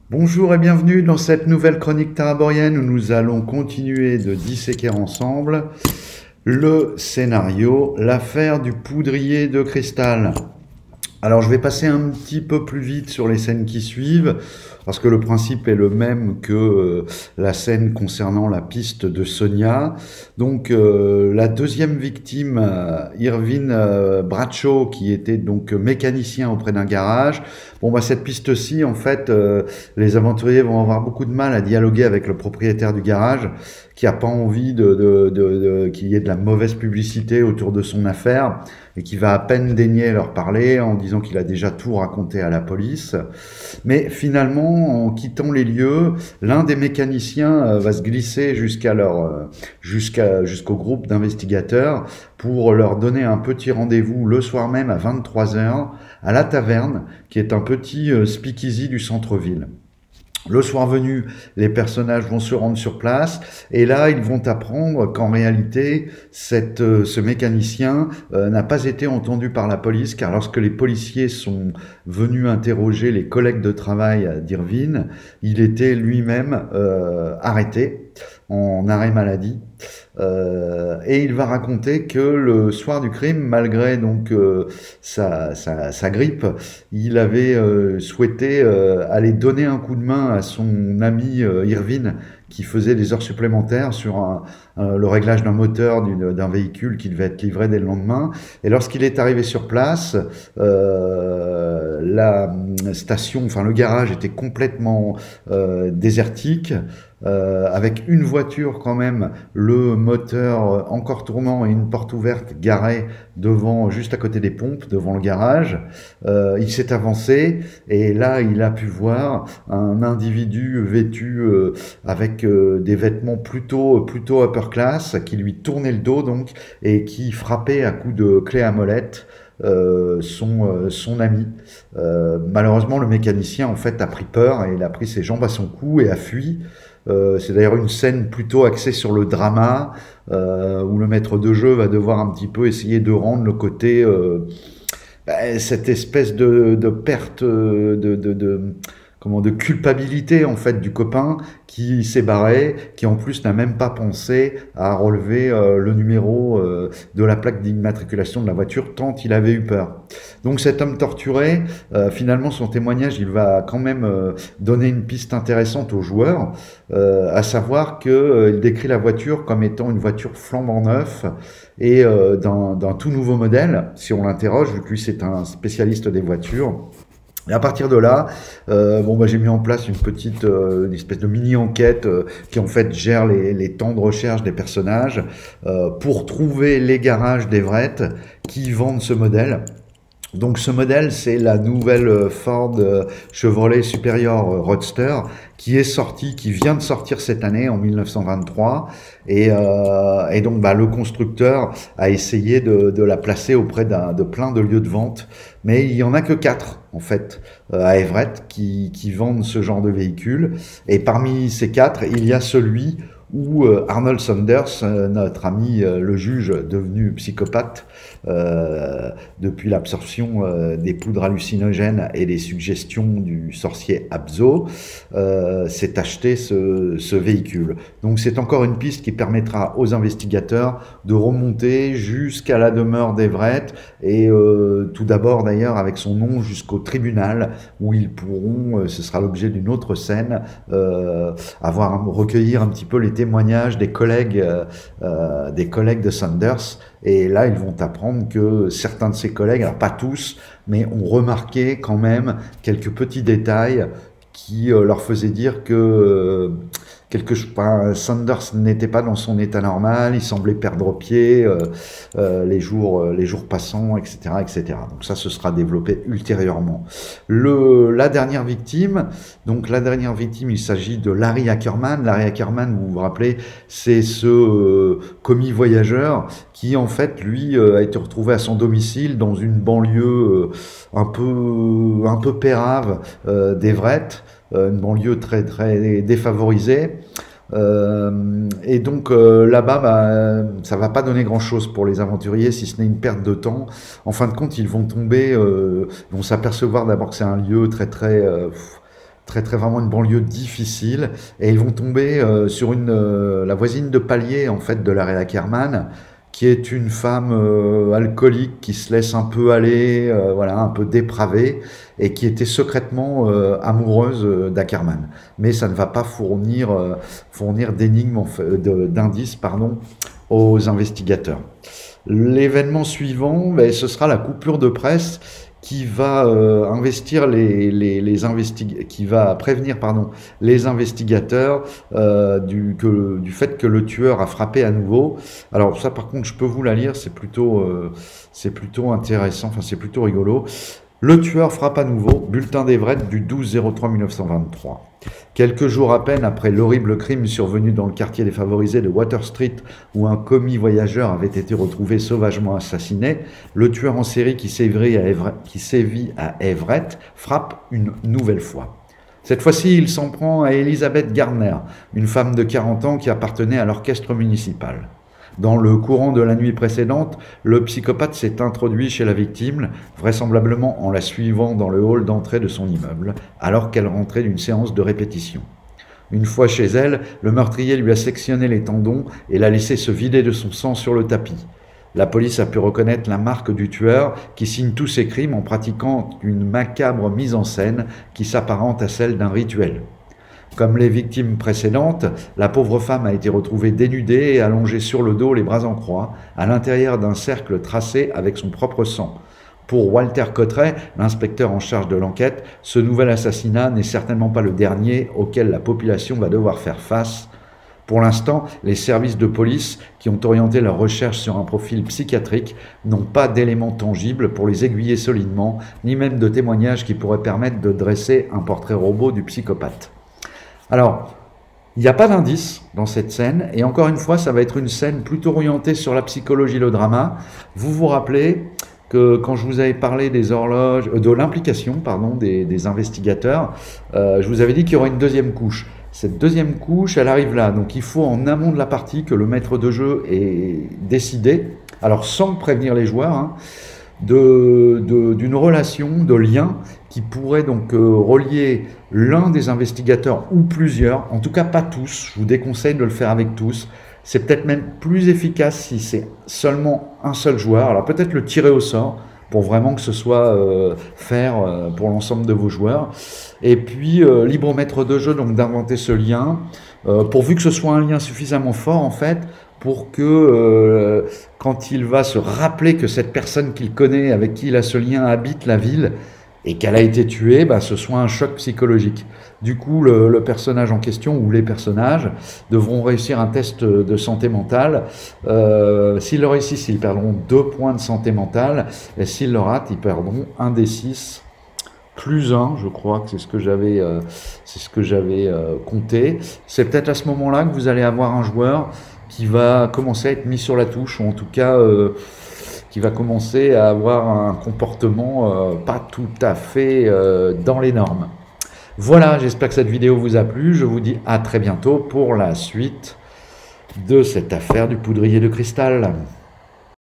Bonjour et bienvenue dans cette nouvelle chronique taraborienne où nous allons continuer de disséquer ensemble le scénario L'affaire du poudrier de cristal. Alors je vais passer un petit peu plus vite sur les scènes qui suivent, parce que le principe est le même que la scène concernant la piste de Sonia. Donc la deuxième victime, Irvine Bradshaw, qui était donc mécanicien auprès d'un garage. Bon bah cette piste-ci, en fait, les aventuriers vont avoir beaucoup de mal à dialoguer avec le propriétaire du garage, qui a pas envie qu'il y ait de la mauvaise publicité autour de son affaire, et qui va à peine daigner leur parler en disant qu'il a déjà tout raconté à la police. Mais finalement, en quittant les lieux, l'un des mécaniciens va se glisser jusqu'au groupe d'investigateurs pour leur donner un petit rendez-vous le soir même à 23 heures à la taverne, qui est un petit speakeasy du centre-ville. Le soir venu, les personnages vont se rendre sur place et là, ils vont apprendre qu'en réalité, ce mécanicien n'a pas été entendu par la police, car lorsque les policiers sont venus interroger les collègues de travail d'Irvine, il était lui-même arrêté en arrêt maladie. Et il va raconter que le soir du crime, malgré donc sa grippe, il avait souhaité aller donner un coup de main à son ami Irvine, qui faisait des heures supplémentaires sur le réglage d'un moteur d'un véhicule qui devait être livré dès le lendemain. Et lorsqu'il est arrivé sur place, la station, enfin le garage était complètement désertique, avec une voiture quand même, le moteur encore tournant et une porte ouverte garée devant, juste à côté des pompes, devant le garage. Il s'est avancé et là il a pu voir un individu vêtu avec des vêtements plutôt upper class, qui lui tournait le dos donc, et qui frappait à coups de clé à molette son ami. Malheureusement, le mécanicien en fait a pris peur et il a pris ses jambes à son cou et a fui. C'est d'ailleurs une scène plutôt axée sur le drama, où le maître de jeu va devoir un petit peu essayer de rendre le côté, cette espèce de perte de culpabilité en fait du copain qui s'est barré, qui en plus n'a même pas pensé à relever le numéro de la plaque d'immatriculation de la voiture, tant il avait eu peur. Donc cet homme torturé, finalement son témoignage, il va quand même donner une piste intéressante aux joueurs, à savoir qu'il décrit la voiture comme étant une voiture flambant neuf et d'un tout nouveau modèle, si on l'interroge, vu que lui c'est un spécialiste des voitures. Et à partir de là, j'ai mis en place une espèce de mini-enquête qui en fait gère les temps de recherche des personnages pour trouver les garages d'Everett qui vendent ce modèle. Donc ce modèle, c'est la nouvelle Ford Chevrolet Superior Roadster qui vient de sortir cette année en 1923, et donc le constructeur a essayé de la placer auprès de plein de lieux de vente, mais il y en a que 4 en fait à Everett qui vendent ce genre de véhicule, et parmi ces 4, il y a celui où Arnold Saunders, notre ami le juge devenu psychopathe depuis l'absorption des poudres hallucinogènes et des suggestions du sorcier Abzo, s'est acheté ce véhicule. Donc c'est encore une piste qui permettra aux investigateurs de remonter jusqu'à la demeure d'Everett, et tout d'abord d'ailleurs avec son nom jusqu'au tribunal, où ils pourront, ce sera l'objet d'une autre scène, recueillir un petit peu les témoignages des collègues de Saunders. Et là, ils vont apprendre que certains de ses collègues, alors pas tous, mais ont remarqué quand même quelques petits détails qui leur faisaient dire que Saunders n'était pas dans son état normal, il semblait perdre pied, les jours passant, etc., etc. Donc ça, ce sera développé ultérieurement. La dernière victime, il s'agit de Larry Ackerman. Larry Ackerman, vous vous rappelez, c'est ce commis voyageur qui, en fait, lui, a été retrouvé à son domicile dans une banlieue un peu pérave d'Everett, une banlieue très très défavorisée. Et donc là-bas, ça va pas donner grand-chose pour les aventuriers, si ce n'est une perte de temps. En fin de compte, ils vont s'apercevoir d'abord que c'est un lieu très très très vraiment une banlieue difficile, et ils vont tomber sur la voisine de palier en fait de la Réa Ackerman, qui est une femme alcoolique qui se laisse un peu aller, voilà, un peu dépravée, et qui était secrètement amoureuse d'Ackerman. Mais ça ne va pas fournir d'énigmes, d'indices, pardon, aux investigateurs. L'événement suivant, ben, ce sera la coupure de presse qui va qui va prévenir pardon, les investigateurs du fait que le tueur a frappé à nouveau. Alors ça par contre je peux vous la lire, c'est plutôt intéressant, enfin c'est plutôt rigolo. Le tueur frappe à nouveau, bulletin d'Everett du 12-03-1923. Quelques jours à peine après l'horrible crime survenu dans le quartier défavorisé de Water Street, où un commis voyageur avait été retrouvé sauvagement assassiné, le tueur en série qui sévit à Everett frappe une nouvelle fois. Cette fois-ci, il s'en prend à Elizabeth Gardner, une femme de 40 ans qui appartenait à l'orchestre municipal. Dans le courant de la nuit précédente, le psychopathe s'est introduit chez la victime, vraisemblablement en la suivant dans le hall d'entrée de son immeuble, alors qu'elle rentrait d'une séance de répétition. Une fois chez elle, le meurtrier lui a sectionné les tendons et l'a laissé se vider de son sang sur le tapis. La police a pu reconnaître la marque du tueur qui signe tous ses crimes en pratiquant une macabre mise en scène qui s'apparente à celle d'un rituel. Comme les victimes précédentes, la pauvre femme a été retrouvée dénudée et allongée sur le dos, les bras en croix, à l'intérieur d'un cercle tracé avec son propre sang. Pour Walter Cotteret, l'inspecteur en charge de l'enquête, ce nouvel assassinat n'est certainement pas le dernier auquel la population va devoir faire face. Pour l'instant, les services de police qui ont orienté leurs recherches sur un profil psychiatrique n'ont pas d'éléments tangibles pour les aiguiller solidement, ni même de témoignages qui pourraient permettre de dresser un portrait robot du psychopathe. Alors, il n'y a pas d'indice dans cette scène, et encore une fois, ça va être une scène plutôt orientée sur la psychologie, le drama. Vous vous rappelez que quand je vous avais parlé des horloges, de l'implication, pardon, des investigateurs, je vous avais dit qu'il y aurait une deuxième couche. Cette deuxième couche, elle arrive là, donc il faut en amont de la partie que le maître de jeu ait décidé, alors sans prévenir les joueurs, hein, d'une relation, de lien qui pourrait donc relier l'un des investigateurs ou plusieurs, en tout cas pas tous, je vous déconseille de le faire avec tous, c'est peut-être même plus efficace si c'est seulement un seul joueur, alors peut-être le tirer au sort pour vraiment que ce soit faire pour l'ensemble de vos joueurs, et puis libre au maître de jeu donc d'inventer ce lien, pourvu que ce soit un lien suffisamment fort en fait, pour que quand il va se rappeler que cette personne qu'il connaît, avec qui il a ce lien, habite la ville et qu'elle a été tuée, bah, ce soit un choc psychologique. Du coup, le personnage en question ou les personnages devront réussir un test de santé mentale. S'ils le réussissent, ils perdront 2 points de santé mentale, et s'ils le ratent, ils perdront 1 des 6 plus 1, je crois que c'est ce que j'avais compté. C'est peut-être à ce moment-là que vous allez avoir un joueur qui va commencer à être mis sur la touche, ou en tout cas qui va commencer à avoir un comportement pas tout à fait dans les normes. Voilà, j'espère que cette vidéo vous a plu. Je vous dis à très bientôt pour la suite de cette affaire du poudrier de cristal.